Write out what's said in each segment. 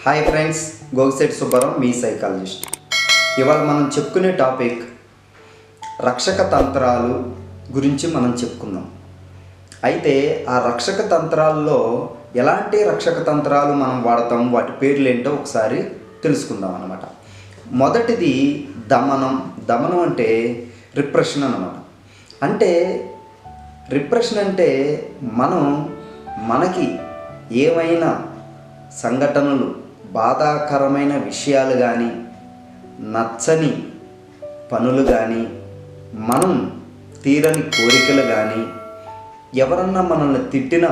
Hi friends, Gogisetti Subbarao మీ psychologist. ఇవాళ మనం చెప్పుకునే టాపిక్ రక్షక తంత్రాలు గురించి మనం చెప్పుకుందాం. అయితే ఆ రక్షక తంత్రాల్లో ఎలాంటి రక్షక తంత్రాలు మనం వాడతాం, వాటి పేర్లు ఏంటో ఒకసారి తెలుసుకుందాం అన్నమాట. మొదటిది దమనం. దమనం అంటే రిప్రెషన్ అన్నమాట. అంటే రిప్రెషన్ అంటే మనకి ఏమైనా సంఘటనలు, బాధాకరమైన విషయాలు కానీ, నచ్చని పనులు కానీ, మనం తీరని కోరికలు కానీ, ఎవరన్నా మనల్ని తిట్టినా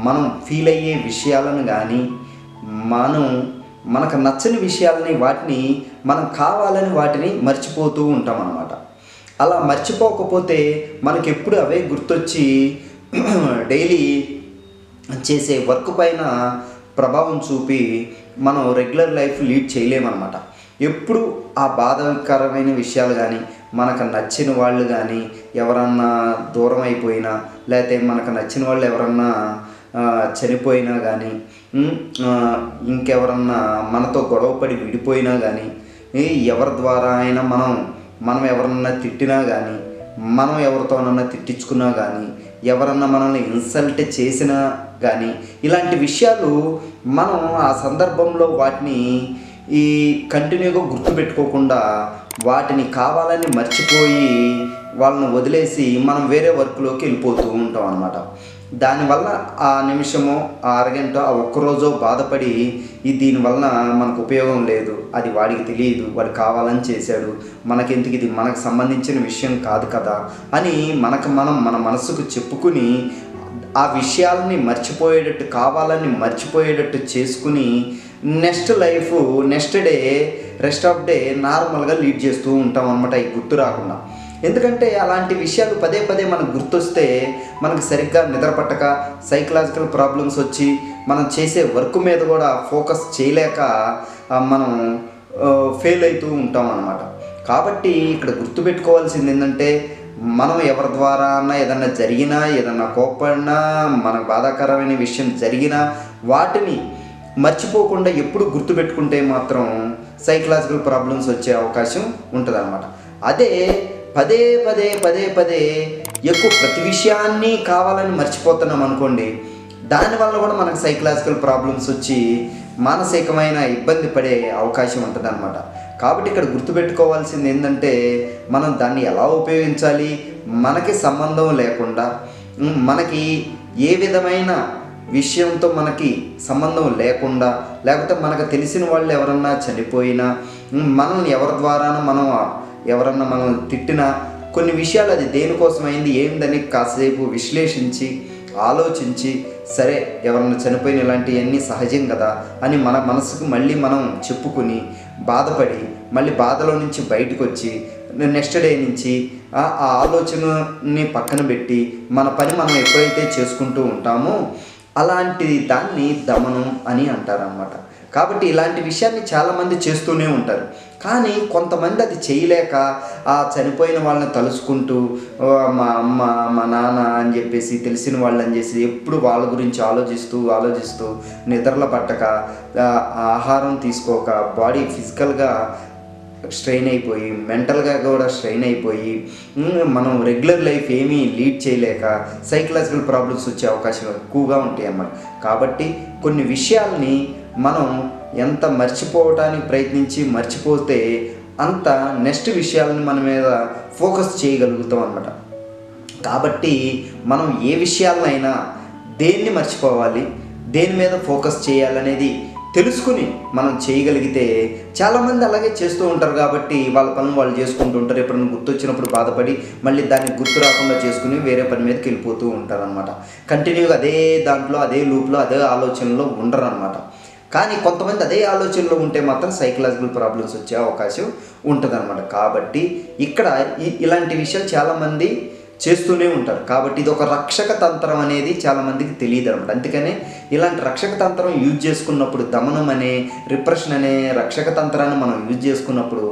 మనం ఫీల్ అయ్యే విషయాలను కానీ, మనకు నచ్చని విషయాలని, వాటిని మనం కావాలని వాటిని మర్చిపోతూ ఉంటాం అన్నమాట. అలా మర్చిపోకపోతే మనకి ఎప్పుడు అవే గుర్తొచ్చి డైలీ చేసే వర్క్ పైన ప్రభావం చూపి మనం రెగ్యులర్ లైఫ్ లీడ్ చేయలేమన్నమాట. ఎప్పుడు ఆ బాధాకరమైన విషయాలు కానీ, మనకు నచ్చిన వాళ్ళు కానీ ఎవరన్నా దూరం అయిపోయినా, లేకపోతే మనకు నచ్చిన వాళ్ళు ఎవరన్నా చనిపోయినా కానీ, ఇంకెవరన్నా మనతో గొడవపడి విడిపోయినా కానీ, ఎవరి ద్వారా అయినా మనం ఎవరన్నా తిట్టినా కానీ, మనం ఎవరితోనన్నా తిట్టించుకున్నా కానీ, ఎవరన్నా మనల్ని ఇన్సల్ట్ చేసినా కానీ, ఇలాంటి విషయాలు మనం ఆ సందర్భంలో వాటిని కంటిన్యూగా గుర్తుపెట్టుకోకుండా వాటిని కావాలని మర్చిపోయి వాళ్ళని వదిలేసి మనం వేరే వర్క్లోకి వెళ్ళిపోతూ ఉంటాం అన్నమాట. దానివల్ల ఆ నిమిషమో, ఆ అరగంట, ఆ ఒక్కరోజో బాధపడి దీనివల్ల మనకు ఉపయోగం లేదు, అది వాడికి తెలియదు, వాడు కావాలని చేశాడు, మనకెందుకు, ఇది మనకు సంబంధించిన విషయం కాదు కదా అని మన మనసుకు చెప్పుకుని ఆ విషయాలని మర్చిపోయేటట్టు, కావాలని మర్చిపోయేటట్టు చేసుకుని next day rest of day నార్మల్గా లీడ్ చేస్తూ ఉంటాం అన్నమాట, ఈ గుర్తు రాకుండా. ఎందుకంటే అలాంటి విషయాలు పదే పదే మనకు గుర్తొస్తే మనకు సరిగ్గా నిద్ర పట్టక, సైకలాజికల్ ప్రాబ్లమ్స్ వచ్చి మనం చేసే వర్క్ మీద కూడా ఫోకస్ చేయలేక మనం ఫెయిల్ అవుతూ ఉంటాం అన్నమాట. కాబట్టి ఇక్కడ గుర్తుపెట్టుకోవాల్సింది ఏంటంటే, మనం ఎవరి ద్వారా అన్నా ఏదన్నా జరిగినా, ఏదన్నా కోప్పడినా, మనకు బాధాకరమైన విషయం జరిగినా వాటిని మర్చిపోకుండా ఎప్పుడు గుర్తుపెట్టుకుంటే మాత్రం సైకలాజికల్ ప్రాబ్లమ్స్ వచ్చే అవకాశం ఉంటుంది అన్నమాట. అదే పదే పదే ఎక్కువ ప్రతి విషయాన్ని కావాలని మర్చిపోతున్నాం అనుకోండి, దానివల్ల కూడా మనకు సైకలాజికల్ ప్రాబ్లమ్స్ వచ్చి మానసికమైన ఇబ్బంది పడే అవకాశం ఉంటుంది అన్నమాట. కాబట్టి ఇక్కడ గుర్తుపెట్టుకోవాల్సింది ఏంటంటే, మనం దాన్ని ఎలా ఉపయోగించాలి, మనకి సంబంధం లేకుండా, మనకి ఏ విధమైన విషయంతో మనకి సంబంధం లేకుండా, లేకపోతే మనకు తెలిసిన వాళ్ళు ఎవరన్నా చనిపోయినా, మనల్ని ఎవరి ద్వారానో ఎవరన్నా మనం తిట్టినా, కొన్ని విషయాలు అది దేనికోసమైంది ఏందని కాసేపు విశ్లేషించి ఆలోచించి, సరే ఎవరన్నా చనిపోయిన ఇలాంటివన్నీ సహజం కదా అని మన మనసుకు మళ్ళీ మనం చెప్పుకుని బాధపడి, మళ్ళీ బాధలో నుంచి బయటకు వచ్చి నెక్స్ట్ డే నుంచి ఆ ఆలోచనని పక్కన పెట్టి మన పని మనం ఎప్పుడైతే చేసుకుంటూ ఉంటామో అలాంటి దాన్ని దమనం అని అంటారన్నమాట. కాబట్టి ఇలాంటి విషయాన్ని చాలామంది చేస్తూనే ఉంటారు. కానీ కొంతమంది అది చేయలేక ఆ చనిపోయిన వాళ్ళని తలుచుకుంటూ మా అమ్మ, మా నాన్న అని చెప్పేసి, తెలిసిన వాళ్ళు అని చేసి ఎప్పుడు వాళ్ళ గురించి ఆలోచిస్తూ నిద్రలో పట్టక, ఆహారం తీసుకోక, బాడీ ఫిజికల్గా స్ట్రెయిన్ అయిపోయి, మెంటల్గా కూడా స్ట్రెయిన్ అయిపోయి, మనం రెగ్యులర్ లైఫ్ ఏమీ లీడ్ చేయలేక సైకలాజికల్ ప్రాబ్లమ్స్ వచ్చే అవకాశం ఎక్కువగా ఉంటాయి అన్నమాట. కాబట్టి కొన్ని విషయాల్ని మనం ఎంత మర్చిపోవటానికి ప్రయత్నించి మర్చిపోతే అంత నెక్స్ట్ విషయాలని మన మీద ఫోకస్ చేయగలుగుతాం అన్నమాట. కాబట్టి మనం ఏ విషయాలనైనా దేన్ని మర్చిపోవాలి, దేని మీద ఫోకస్ చేయాలనేది తెలుసుకుని మనం చేయగలిగితే, చాలామంది అలాగే చేస్తూ ఉంటారు కాబట్టి వాళ్ళ పనులు వాళ్ళు చేసుకుంటూ ఉంటారు. ఎప్పుడైనా గుర్తొచ్చినప్పుడు బాధపడి మళ్ళీ దాన్ని గుర్తు రాకుండా చేసుకుని వేరే పని మీదకి వెళ్ళిపోతూ ఉంటారు అనమాట. కంటిన్యూగా అదే దాంట్లో, అదే లూప్లో, అదే ఆలోచనలో ఉండరు అనమాట. కానీ కొంతమంది అదే ఆలోచనలో ఉంటే మాత్రం సైకలాజికల్ ప్రాబ్లమ్స్ వచ్చే అవకాశం ఉంటుంది అనమాట. కాబట్టి ఇక్కడ ఇలాంటి విషయాలు చాలామంది చేస్తూనే ఉంటారు. కాబట్టి ఇది ఒక రక్షక తంత్రం అనేది చాలామందికి తెలియదు అనమాట. అందుకనే ఇలాంటి రక్షక తంత్రం యూజ్ చేసుకున్నప్పుడు, దమనం అనే, రిప్రెషన్ అనే రక్షక తంత్రాన్ని మనం యూజ్ చేసుకున్నప్పుడు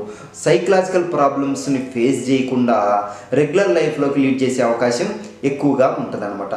సైకలాజికల్ ప్రాబ్లమ్స్ని ఫేస్ చేయకుండా రెగ్యులర్ లైఫ్లోకి లీడ్ చేసే అవకాశం ఎక్కువగా ఉంటుంది అనమాట.